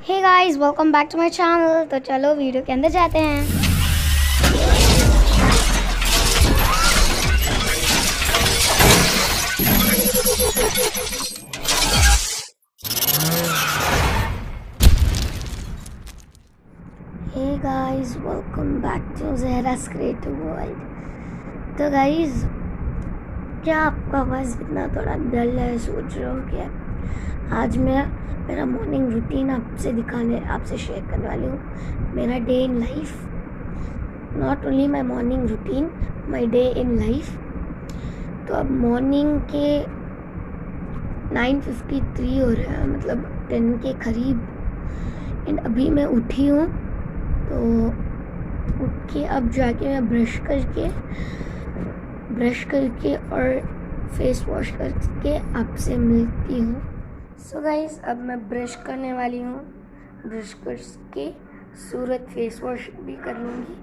Hey guys, welcome back to my channel. तो चलो video के अंदर जाते हैं। Hey guys, welcome back to Zahra's creative world. तो गाइस, क्या आपका बस इतना थोड़ा डल है? सोच रहे हो कि आज मैं मेरा मॉर्निंग रूटीन आपसे शेयर करने वाली हूँ। मेरा day in life, not only my morning routine, my day in life. तो अब मॉर्निंग के 9:53 हो रहे हैं, मतलब 10 के करीब। एंड अभी मैं उठी हूँ, तो उठ के अब जाके मैं ब्रश करके और फेस वॉश करके आपसे मिलती हूँ। सो गाइस, अब मैं ब्रश करने वाली हूँ। ब्रश करके सूरत फेस वॉश भी कर लूँगी,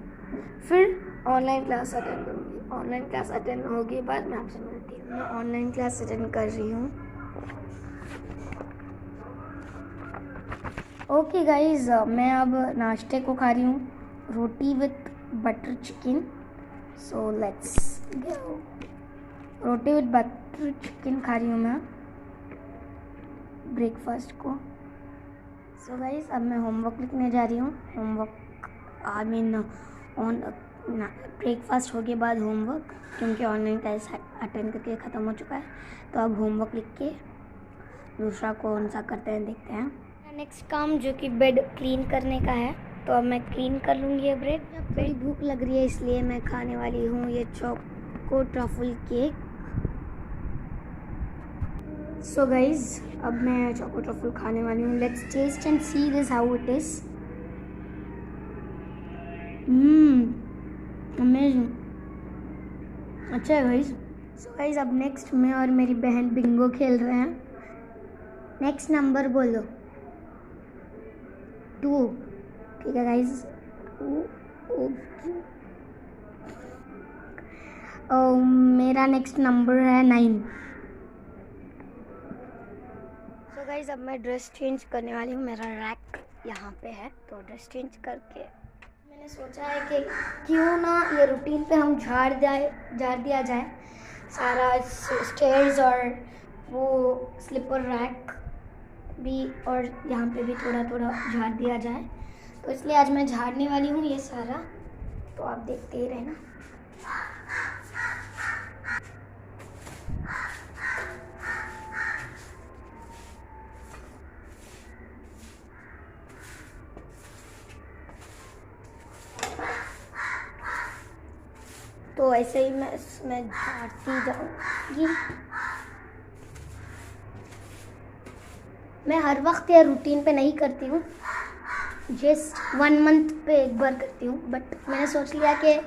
फिर ऑनलाइन क्लास अटेंड करूँगी। ऑनलाइन क्लास अटेंड होने के बाद मैं आपसे मिलती हूँ। मैं ऑनलाइन क्लास अटेंड कर रही हूँ। ओके गाइज, मैं अब नाश्ते को खा रही हूँ, roti with butter chicken. So let's go. Roti with butter chicken खा रही हूँ मैं ब्रेकफास्ट को। सो गाइज, अब मैं होमवर्क लिखने जा रही हूँ। ब्रेकफास्ट हो के बाद होमवर्क, क्योंकि ऑनलाइन क्लास अटेंड करके ख़त्म हो चुका है। तो अब होमवर्क लिख के दूसरा कौन सा करते हैं देखते हैं। नेक्स्ट काम जो कि बेड क्लीन करने का है, तो अब मैं क्लीन कर लूँगी ये बेड। बड़ी भूख लग रही है, इसलिए मैं खाने वाली हूँ ये choco truffle cake. So guys, अब मैं चोको ट्रफल खाने वाली हूँ। Let's taste and see this how it is. Amazing, अच्छा है गाइज। सो गाइज, अब नेक्स्ट मैं और मेरी बहन बिंगो खेल रहे हैं। नेक्स्ट नंबर बोलो। 2। ठीक है गाइज। मेरा नेक्स्ट नंबर है 9। सो गाइज, अब मैं ड्रेस चेंज करने वाली हूँ। मेरा रैक यहाँ पे है, तो ड्रेस चेंज करके मैंने सोचा है कि क्यों ना ये रूटीन पे हम झाड़ दिया जाए सारा स्टेयर्स और वो स्लीपर रैक भी, और यहाँ पे भी थोड़ा थोड़ा झाड़ दिया जाए। तो इसलिए आज मैं झाड़ने वाली हूँ ये सारा, तो आप देखते ही रहना। तो ऐसे ही मैं इसमें झाड़ती जाऊँगी। मैं हर वक्त ये रूटीन पे नहीं करती हूँ, जस्ट 1 मंथ पे एक बार करती हूँ, बट मैंने सोच लिया कि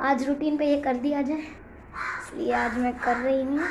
आज रूटीन पे ये कर दिया जाए, इसलिए आज मैं कर रही हूँ।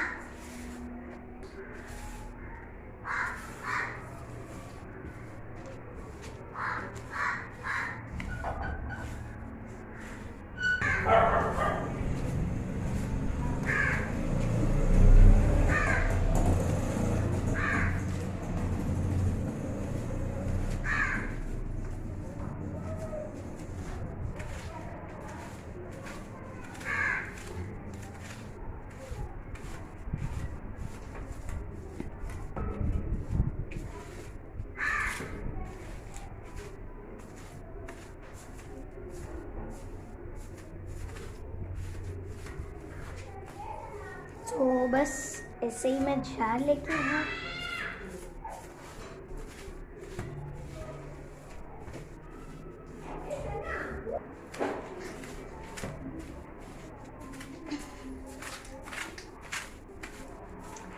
तो बस ऐसे ही मैं झाड़ लेती हूँ।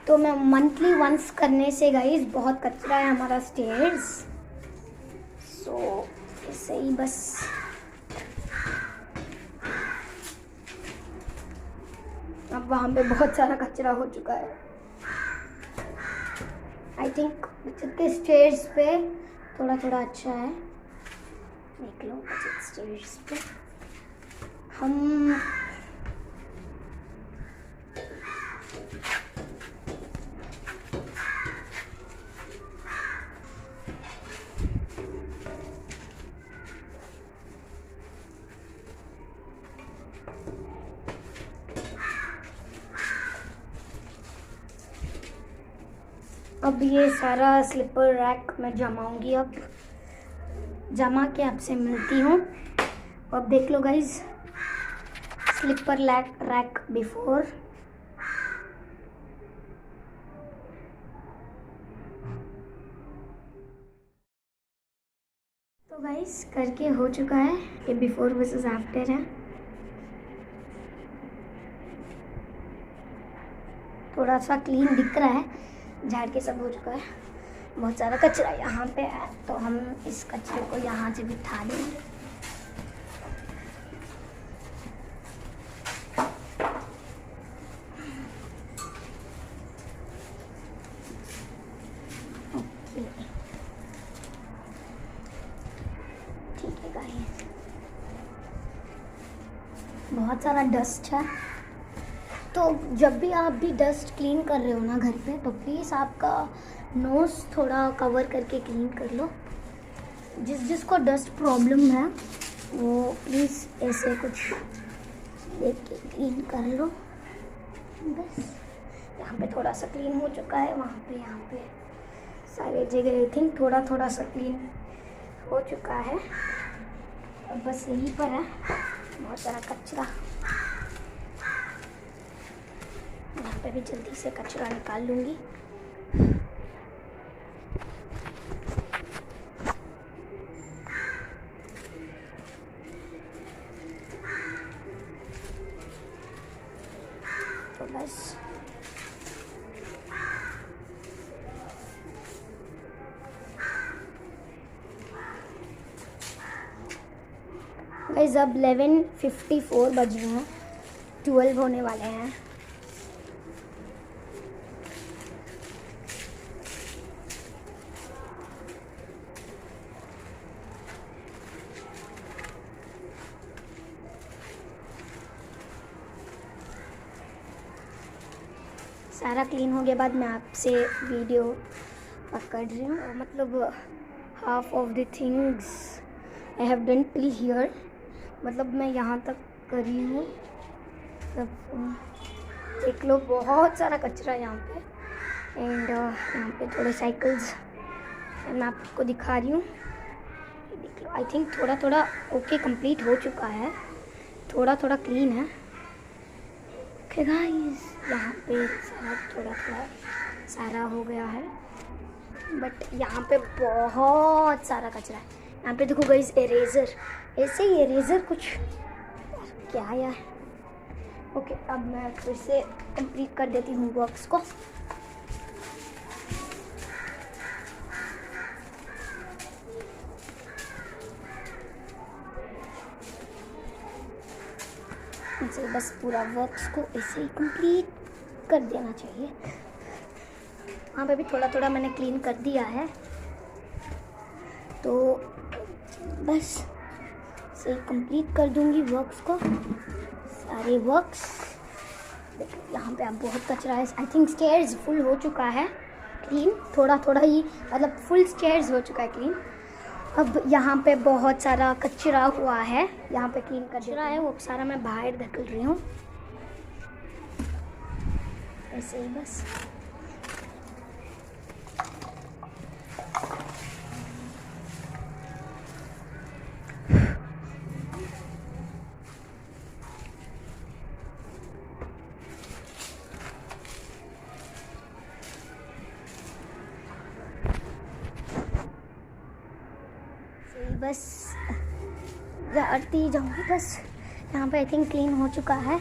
तो मैं मंथली वंस करने से गाइस बहुत कचरा है हमारा स्टेयर्स। सो ऐसे ही बस अब वहाँ पे बहुत सारा कचरा हो चुका है। आई थिंक बचत स्टेयर्स पे थोड़ा थोड़ा अच्छा है। देख लो, बचत स्टेयर्स पे हम अब ये सारा स्लीपर रैक मैं जमाऊंगी। अब जमा के आपसे मिलती हूँ। अब देख लो गाइज, स्लीपर रैक बिफोर। तो गाइज करके हो चुका है। ये बिफोर वर्सेस आफ्टर है। थोड़ा सा क्लीन दिख रहा है, झाड़ के सब हो चुका है। बहुत सारा कचरा यहाँ पे है, तो हम इस कचरे को यहाँ से बिठा देंगे। ठीक है गाइस, बहुत सारा डस्ट है। तो जब भी आप भी डस्ट क्लीन कर रहे हो ना घर पे, तो प्लीज़ आपका नोज़ थोड़ा कवर करके क्लीन कर लो। जिसको डस्ट प्रॉब्लम है वो प्लीज़ ऐसे कुछ देख के क्लीन कर लो। बस यहाँ पे थोड़ा सा क्लीन हो चुका है, वहाँ पे यहाँ पे सारे जगह आई थिंक थोड़ा थोड़ा सा क्लीन हो चुका है। अब बस यहीं पर है बहुत सारा कचरा। यहाँ पे भी जल्दी से कचरा निकाल लूँगी। तो बस गाइस अब 11:54 बज रहे हैं, 12 होने वाले हैं। सारा क्लीन हो गया बाद मैं आपसे वीडियो पकड़ रही हूँ। मतलब half of the things I have done till here, मतलब मैं यहाँ तक करी हूँ। मतलब देख लो बहुत सारा कचरा यहाँ पे। एंड यहाँ पे थोड़े साइकिल्स मैं आपको दिखा रही हूँ। देख लो, आई थिंक थोड़ा थोड़ा ओके कंप्लीट हो चुका है, थोड़ा थोड़ा क्लीन है। ओके गाइस, यहाँ पे थोड़ा सारा हो गया है, बट यहाँ पे बहुत सारा कचरा है। यहाँ पे देखो गाइस, इरेज़र, ऐसे ही इरेज़र कुछ क्या यार। ओके, अब मैं फिर से कंप्लीट कर देती हूँ वर्क्स को। इसे बस पूरा वर्क्स को ऐसे ही कंप्लीट कर देना चाहिए। वहाँ पे भी थोड़ा थोड़ा मैंने क्लीन कर दिया है, तो बस इसे कंप्लीट कर दूँगी वर्क्स को, सारे वर्क्स। देखो यहाँ पे अब बहुत कचरा है। आई थिंक स्टेयर्स फुल हो चुका है क्लीन, थोड़ा थोड़ा ही, मतलब फुल स्टेयर्स हो चुका है क्लीन। अब यहाँ पे बहुत सारा कचरा हुआ है, यहाँ पे क्लीन कचरा है, वो सारा मैं बाहर धकेल रही हूँ ऐसे ही बस। बस जाती जाऊँगी बस। यहाँ पे आई थिंक क्लीन हो चुका है।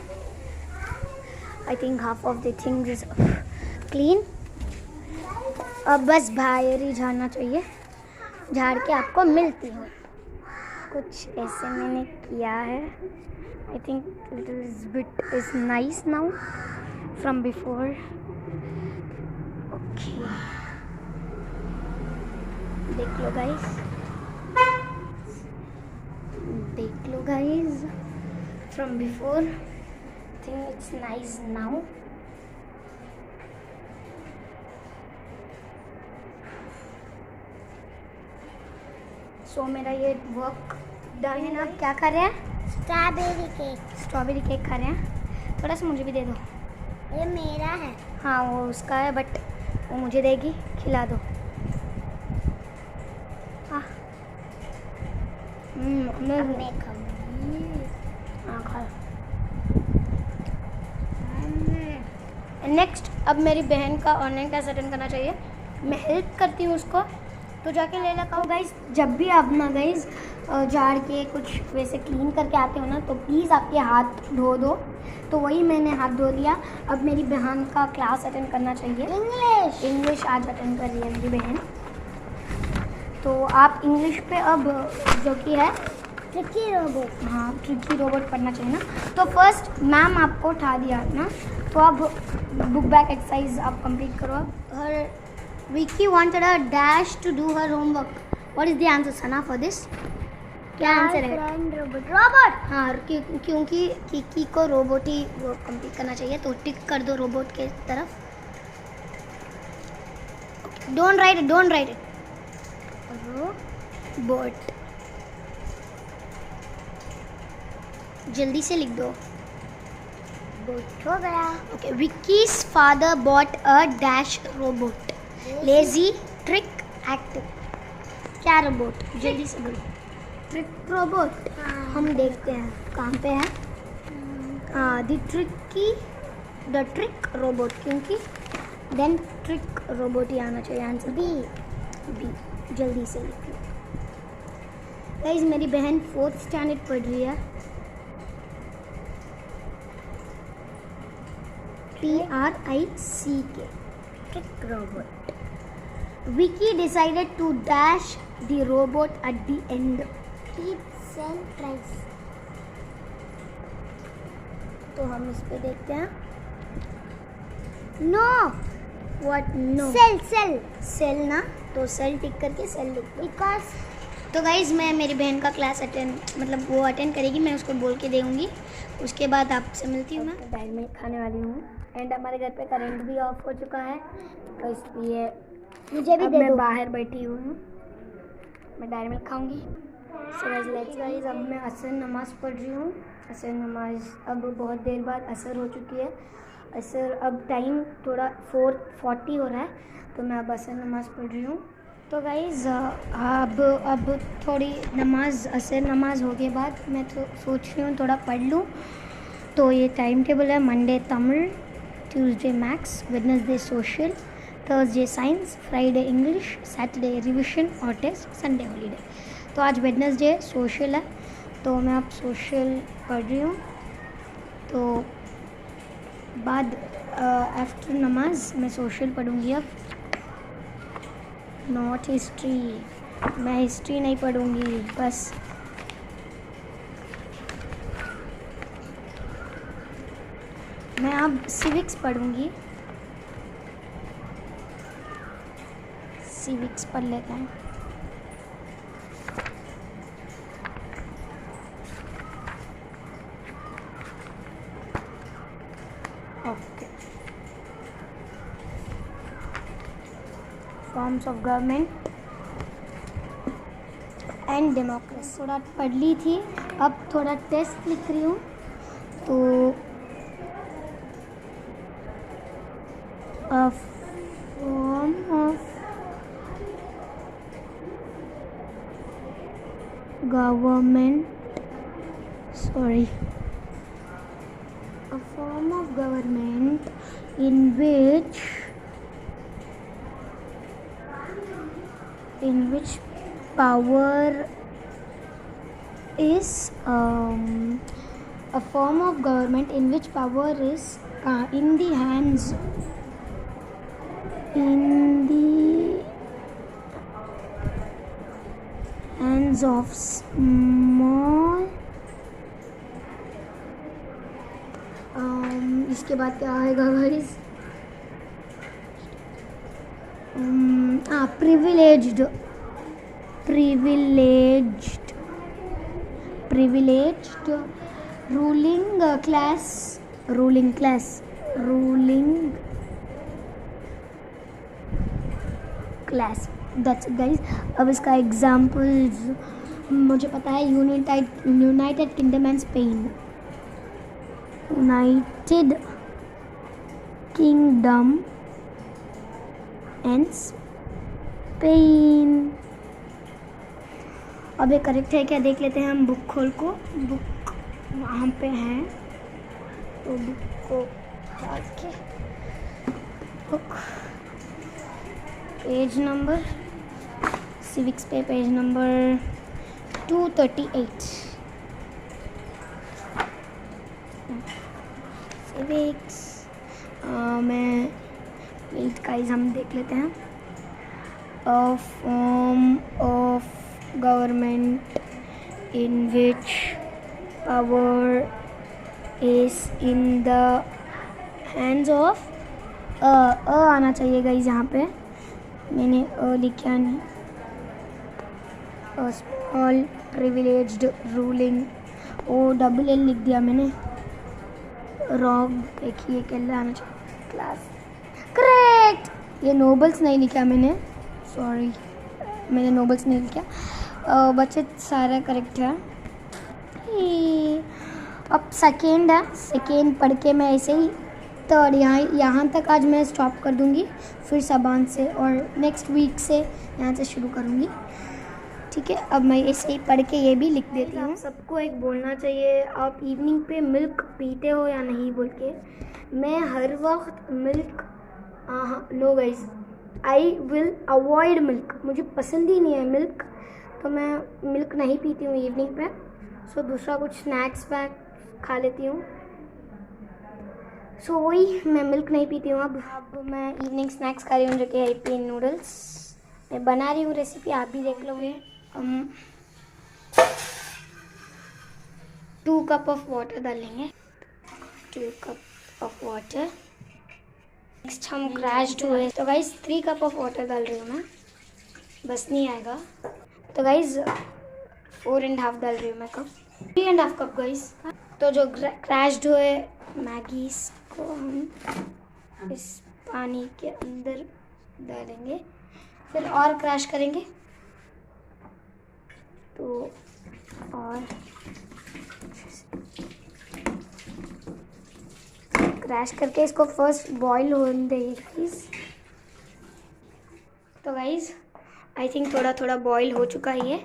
I think half of the things is clean. अब बस बाहर ही झाड़ना चाहिए, झाड़ के आपको मिलती हूँ। कुछ ऐसे मैंने किया है। I think little bit is nice now from before. Okay, देख लो गाइस, देख लो guys from before. I think it's nice now. So मेरा ये वर्क डन है। आप क्या खा रहे हैं? Strawberry cake. स्ट्रॉबेरी केक खा रहे हैं। थोड़ा सा मुझे भी दे दो। ये मेरा है। हाँ वो उसका है, बट वो मुझे देगी, खिला दो। मैं खाऊंगी। हाँ खा। नेक्स्ट अब मेरी बहन का ऑनलाइन क्लास अटेंड करना चाहिए, मैं हेल्प करती हूँ उसको, तो जाके ले लगा। गाइस जब भी आप ना गाइस झाड़ के कुछ वैसे क्लीन करके आते हो ना, तो प्लीज़ आपके हाथ धो दो। तो वही मैंने हाथ धो लिया। अब मेरी बहन का क्लास अटेंड करना चाहिए, इंग्लिश आज अटेंड कर रही है मेरी बहन। तो आप इंग्लिश पे अब जो कि है ट्रिकी रोबोट, हाँ ट्रिकी रोबोट पढ़ना चाहिए ना। तो फर्स्ट मैम आपको उठा दिया ना, तो अब बुक बैक एक्सरसाइज आप कंप्लीट करो। Her Vicky wanted a dash to do her homework. What is the answer Sana for this? क्या आंसर है? रोबोट। हाँ क्योंकि किकी को रोबोट ही वो कंप्लीट करना चाहिए, तो टिक कर दो रोबोट के तरफ। Don't write it, don't write it. Robot जल्दी से लिख दो। बोट हो गया। Okay, Vicky's father bought a dash robot, lazy trick active. क्या रोबोट? जल्दी से बोलो। Trick robot. हम देखते हैं कहाँ पे है। द ट्रिक रोबोट, क्योंकि देन ट्रिक रोबोट ही आना चाहिए आंसर। बी जल्दी से लिखो। गाइस मेरी बहन 4th स्टैंडर्ड पढ़ रही है। TRICK, trick robot. Vicky decided to dash the robot at the end. Keep cell tries. तो हम इस पे देखते हैं। No. What no? Cell ना, तो सेल टिक करके सेल लिख दो। Because तो गाइज मैं मेरी बहन का क्लास मतलब वो अटेंड करेगी, मैं उसको बोल के देऊँगी। उसके बाद आपसे मिलती हूँ। मैं डायरी मिल्क खाने वाली हूँ एंड हमारे घर पे करंट भी ऑफ हो चुका है, तो इसलिए मुझे भी मैं बाहर बैठी हुई हूँ, मैं डायरी मिल्क खाऊंगी। सो गाइज अब मैं असर नमाज़ पढ़ रही हूँ। असर नमाज अब बहुत देर बाद असर हो चुकी है। असर अब टाइम थोड़ा 4:40 हो रहा है, तो मैं अब असर नमाज़ पढ़ रही हूँ। तो गाइज़ अब थोड़ी नमाज असर नमाज हो के बाद मैं तो सोच रही हूँ थोड़ा पढ़ लूँ। तो ये टाइम टेबल है: Monday Tamil, Tuesday maths, Wednesday social, Thursday science, Friday English, Saturday revision और टेस्ट, संडे हॉलीडे। तो आज वेडनेसडे सोशल है, तो मैं अब सोशल पढ़ रही हूँ। तो बाद आफ्टर नमाज मैं सोशल पढ़ूँगी। अब नॉट हिस्ट्री, मैं हिस्ट्री नहीं पढ़ूँगी, बस मैं अब सिविक्स पढ़ूँगी। सिविक्स पढ़ लेते हैं। Okay, forms of government and democracy थोड़ा पढ़ ली थी, अब थोड़ा टेस्ट लिख रही हूँ। तो a form of government, a form of government in which power is a form of government in which power is in the hands of small इसके बाद क्या आएगा guys? privileged ruling class। That's it guys. अब इसका examples मुझे पता है: United kingdom and Spain. United kingdom and Spain. अब ये करेक्ट है क्या देख लेते हैं हम बुक खोल को। बुक वहाँ पे है तो बुक को डाल के बुक पेज नंबर सिविक्स पे पेज नंबर 238 सिविक्स में वेट गाइस हम देख लेते हैं। A form of government in which power is in the hands of आना चाहिए गाइस। यहाँ पे मैंने लिखा नहीं। Small privileged ruling double L लिख दिया मैंने। रॉन्ग देखिए क्या आना चाहिए क्लास करेक्ट। ये नोबल्स नहीं लिखा मैंने, सॉरी मैंने नोबल्स नहीं लिखा। बच्चे सारा करेक्ट है। अब सेकेंड है, सेकेंड पढ़ के मैं ऐसे ही थर्ड यहाँ तक आज मैं स्टॉप कर दूँगी, फिर साबान से और नेक्स्ट वीक से यहाँ से शुरू करूँगी। ठीक है, अब मैं ऐसे ही पढ़ के ये भी लिख देती हूँ। सबको एक बोलना चाहिए, आप इवनिंग पे मिल्क पीते हो या नहीं बोल के। मैं हर वक्त milk no guys, I will avoid milk. मुझे पसंद ही नहीं है मिल्क, तो मैं मिल्क नहीं पीती हूँ इवनिंग पे। सो दूसरा कुछ स्नैक्स पैक खा लेती हूँ। सो वही मैं मिल्क नहीं पीती हूँ। अब मैं इवनिंग स्नैक्स खा रही हूँ जो कि है प्लेन नूडल्स। मैं बना रही हूँ रेसिपी, आप भी देख लोगे। 2 कप ऑफ वाटर डालेंगे, 2 कप ऑफ वाटर। नेक्स्ट हम क्रैश्ड हुए तो गाइज 3 कप ऑफ वाटर डाल रही हूँ मैं, बस नहीं आएगा। तो गाइज 4.5 डाल रही हूँ मैं कप, 3.5 कप गाइज। तो जो क्रैश्ड हुए मैगी को हम इस पानी के अंदर डालेंगे, फिर और क्रैश करेंगे। तो और क्रैश करके इसको फर्स्ट बॉईल होने देंगे गाइज। तो गाइज आई थिंक थोड़ा थोड़ा बॉईल हो चुका ही है।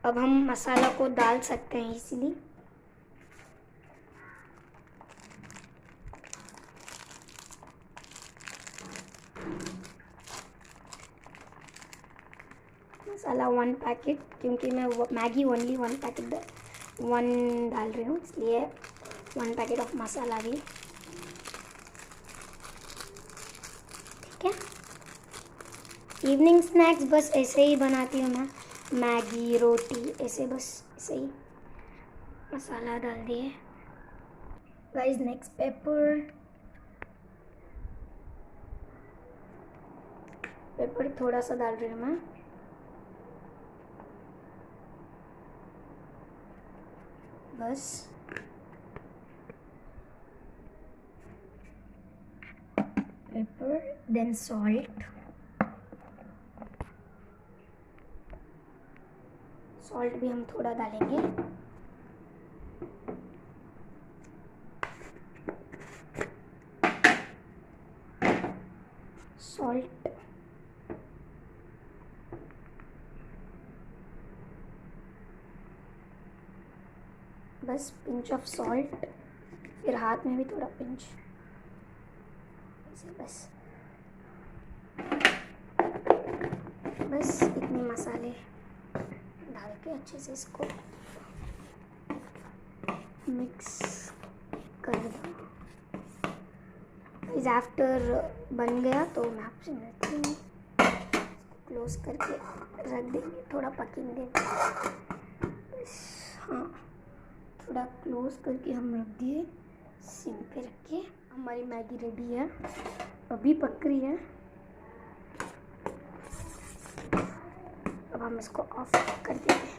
अब हम मसाला को डाल सकते हैं इसीलिए। मसाला 1 पैकेट, क्योंकि मैं मैगी ओनली 1 पैकेट 1 डाल रही हूँ, इसलिए 1 पैकेट ऑफ मसाला भी। ठीक है, इवनिंग स्नैक्स बस ऐसे ही बनाती हूँ मैं, मैगी रोटी ऐसे, बस ऐसे ही मसाला डाल दिए गाइस। नेक्स्ट पेपर थोड़ा सा डाल रही हूँ मैं, बस। पेपर देन सॉल्ट भी हम थोड़ा डालेंगे। सॉल्ट बस पिंच ऑफ सॉल्ट, फिर हाथ में भी थोड़ा पिंच, ऐसे बस इतने मसाले डाल के अच्छे से इसको मिक्स कर दो। इस आफ्टर बन गया तो मैं आपसे मिलती हूँ। इसको क्लोज करके रख देंगे, थोड़ा पकेंगे। हाँ, थोड़ा क्लोज करके हम रख दिए, सिम पे रख के। हमारी मैगी रेडी है, अभी पक रही है। अब हम इसको ऑफ कर देंगे,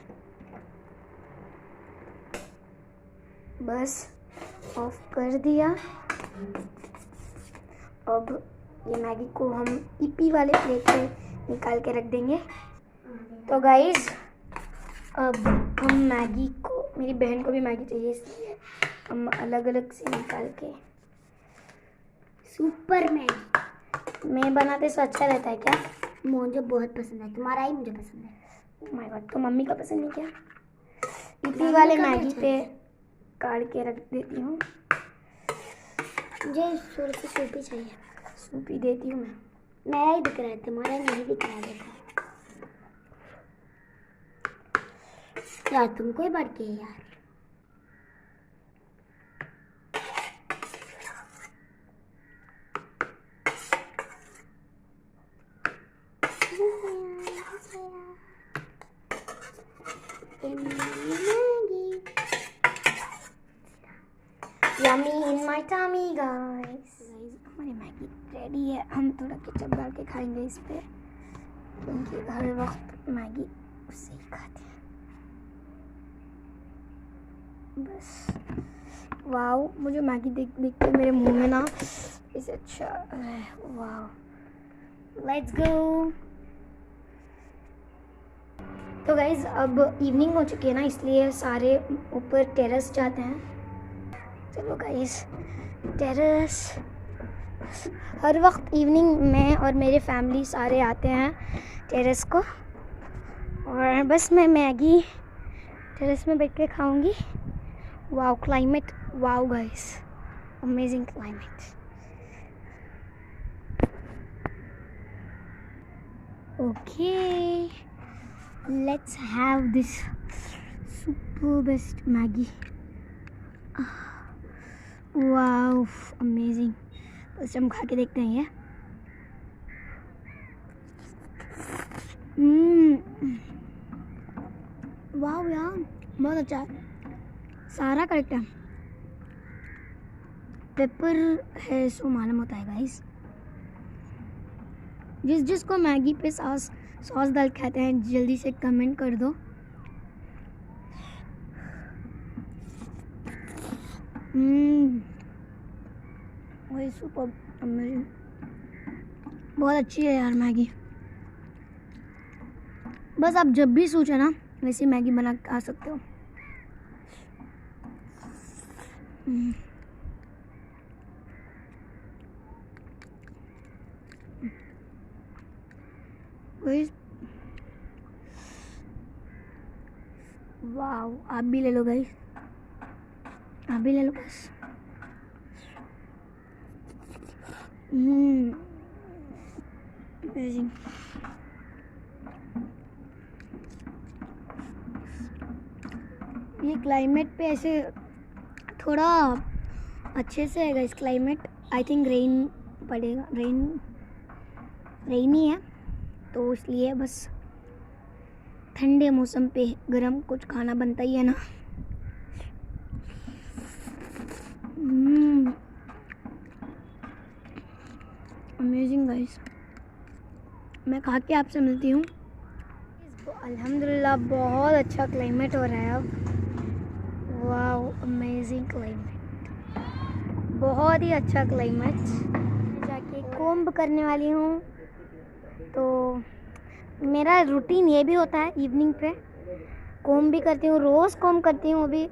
बस ऑफ कर दिया। अब ये मैगी को हम ईपी वाले प्लेट पे निकाल के रख देंगे। तो गाइज अब हम मैगी को, मेरी बहन को भी मैगी चाहिए, इसलिए हम अलग अलग से निकाल के सुपर मैगी मैं बनाते तो अच्छा रहता है क्या? मुझे बहुत पसंद है, तुम्हारा ही मुझे पसंद है। ओह माय गॉड, तो मम्मी का पसंद नहीं क्या? इतनी वाले मैगी पे काट के रख देती हूँ। मुझे थोड़ी सी सूपी चाहिए। सूपी देती हूँ मैं। मेरा ही दिख रहा है, तुम्हारा नहीं दिख रहा है। देखो यार, तुमको ही बढ़ के यार। Yummy in my tummy guys. हमारी मैगी रेडी है। हम थोड़ा केचप डाल के खाएंगे इस पे, क्योंकि हर वक्त मैगी उससे ही खाते हैं। बस वाओ, मुझे मैगी देख देख के मेरे मुंह में ना इसे अच्छा। Wow, let's go. तो गाइज अब इवनिंग हो चुकी है ना, इसलिए सारे ऊपर टेरेस जाते हैं। चलो गाइस, टेरेस। हर वक्त इवनिंग में और मेरे फैमिली सारे आते हैं टेरेस को, और बस मैं मैगी टेरेस में बैठ के खाऊंगी। Wow climate, wow guys, amazing climate. Okay, let's have this super best Maggi. Wow amazing. बस हम खा के देखते हैं ये। वाओ यार, बहुत अच्छा है, सारा करेक्ट है। पेपर है सो मालूम होता है गाइस। जिसको मैगी पे सॉस डाल खाते हैं जल्दी से कमेंट कर दो। वही सुपर अमेजिंग, बहुत अच्छी है यार मैगी। बस आप जब भी सोचे ना वैसी मैगी बना के खा सकते हो। वाओ, आप भी ले लो गाइस, आप भी ले लो बस। अमेजिंग। ये क्लाइमेट पे ऐसे थोड़ा अच्छे से है इस क्लाइमेट। आई थिंक रेन पड़ेगा, रेनी है तो इसलिए बस ठंडे मौसम पे गरम कुछ खाना बनता ही है ना। अमेजिंग गाइस, मैं खा के आपसे मिलती हूँ। अल्हम्दुलिल्लाह बहुत अच्छा क्लाइमेट हो रहा है अब। वाओ अमेजिंग क्लाइमेट, बहुत ही अच्छा क्लाइमेट। जाके कोम्ब करने वाली हूँ, तो मेरा रूटीन ये भी होता है इवनिंग पे कोम्ब भी करती हूँ, रोज़ कोम्ब करती हूँ। अभी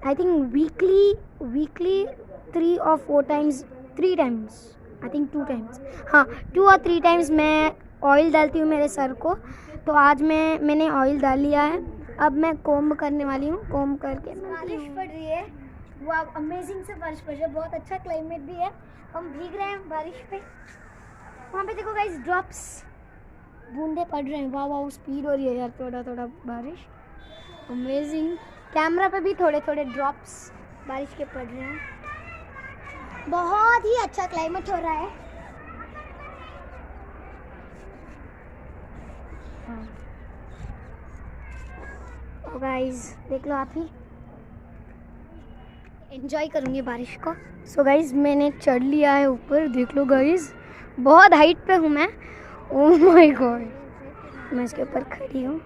I think weekly 3 or 4 times, 3 times, I think 2 times, हाँ 2 or 3 times मैं ऑयल डालती हूँ मेरे सर को। तो आज मैंने ऑयल डाल लिया है, अब मैं कोम्ब करने वाली हूँ। कोम्ब करके बारिश पड़ रही है। वाह अमेजिंग से बारिश पड़ रही है, बहुत अच्छा क्लाइमेट भी है। हम भीग रहे हैं बारिश पे। वहाँ पे देखो गाइस, ड्रॉप्स, बूंदे पड़ रहे हैं। वाह वाह स्पीड हो रही है यार, थोड़ा थोड़ा बारिश। अमेजिंग। कैमरा पे भी थोड़े थोड़े ड्रॉप्स बारिश के पड़ रहे हैं। बहुत ही अच्छा क्लाइमेट हो रहा है। तो गाइस देख लो, आप ही एंजॉय करूँगी बारिश को। सो गाइस मैंने चढ़ लिया है ऊपर, देख लो गाइस, बहुत हाइट पे हूँ मैं। ओह माय गॉड, मैं इसके ऊपर खड़ी हूँ।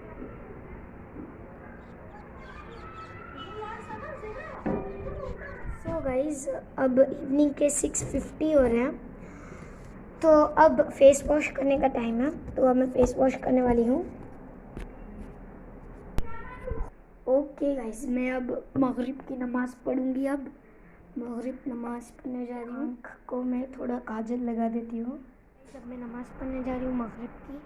सो गाइस अब इवनिंग के 6:50 हो रहे हैं, तो अब फेस वॉश करने का टाइम है। तो अब मैं फेस वॉश करने वाली हूँ। ओके गाइस, मैं अब मगरिब की नमाज़ पढ़ूँगी। अब मगरिब नमाज़ पढ़ने जा रही हूँ। आँख को मैं थोड़ा काजल लगा देती हूँ। जब मैं नमाज़ पढ़ने जा रही हूँ मगरिब की,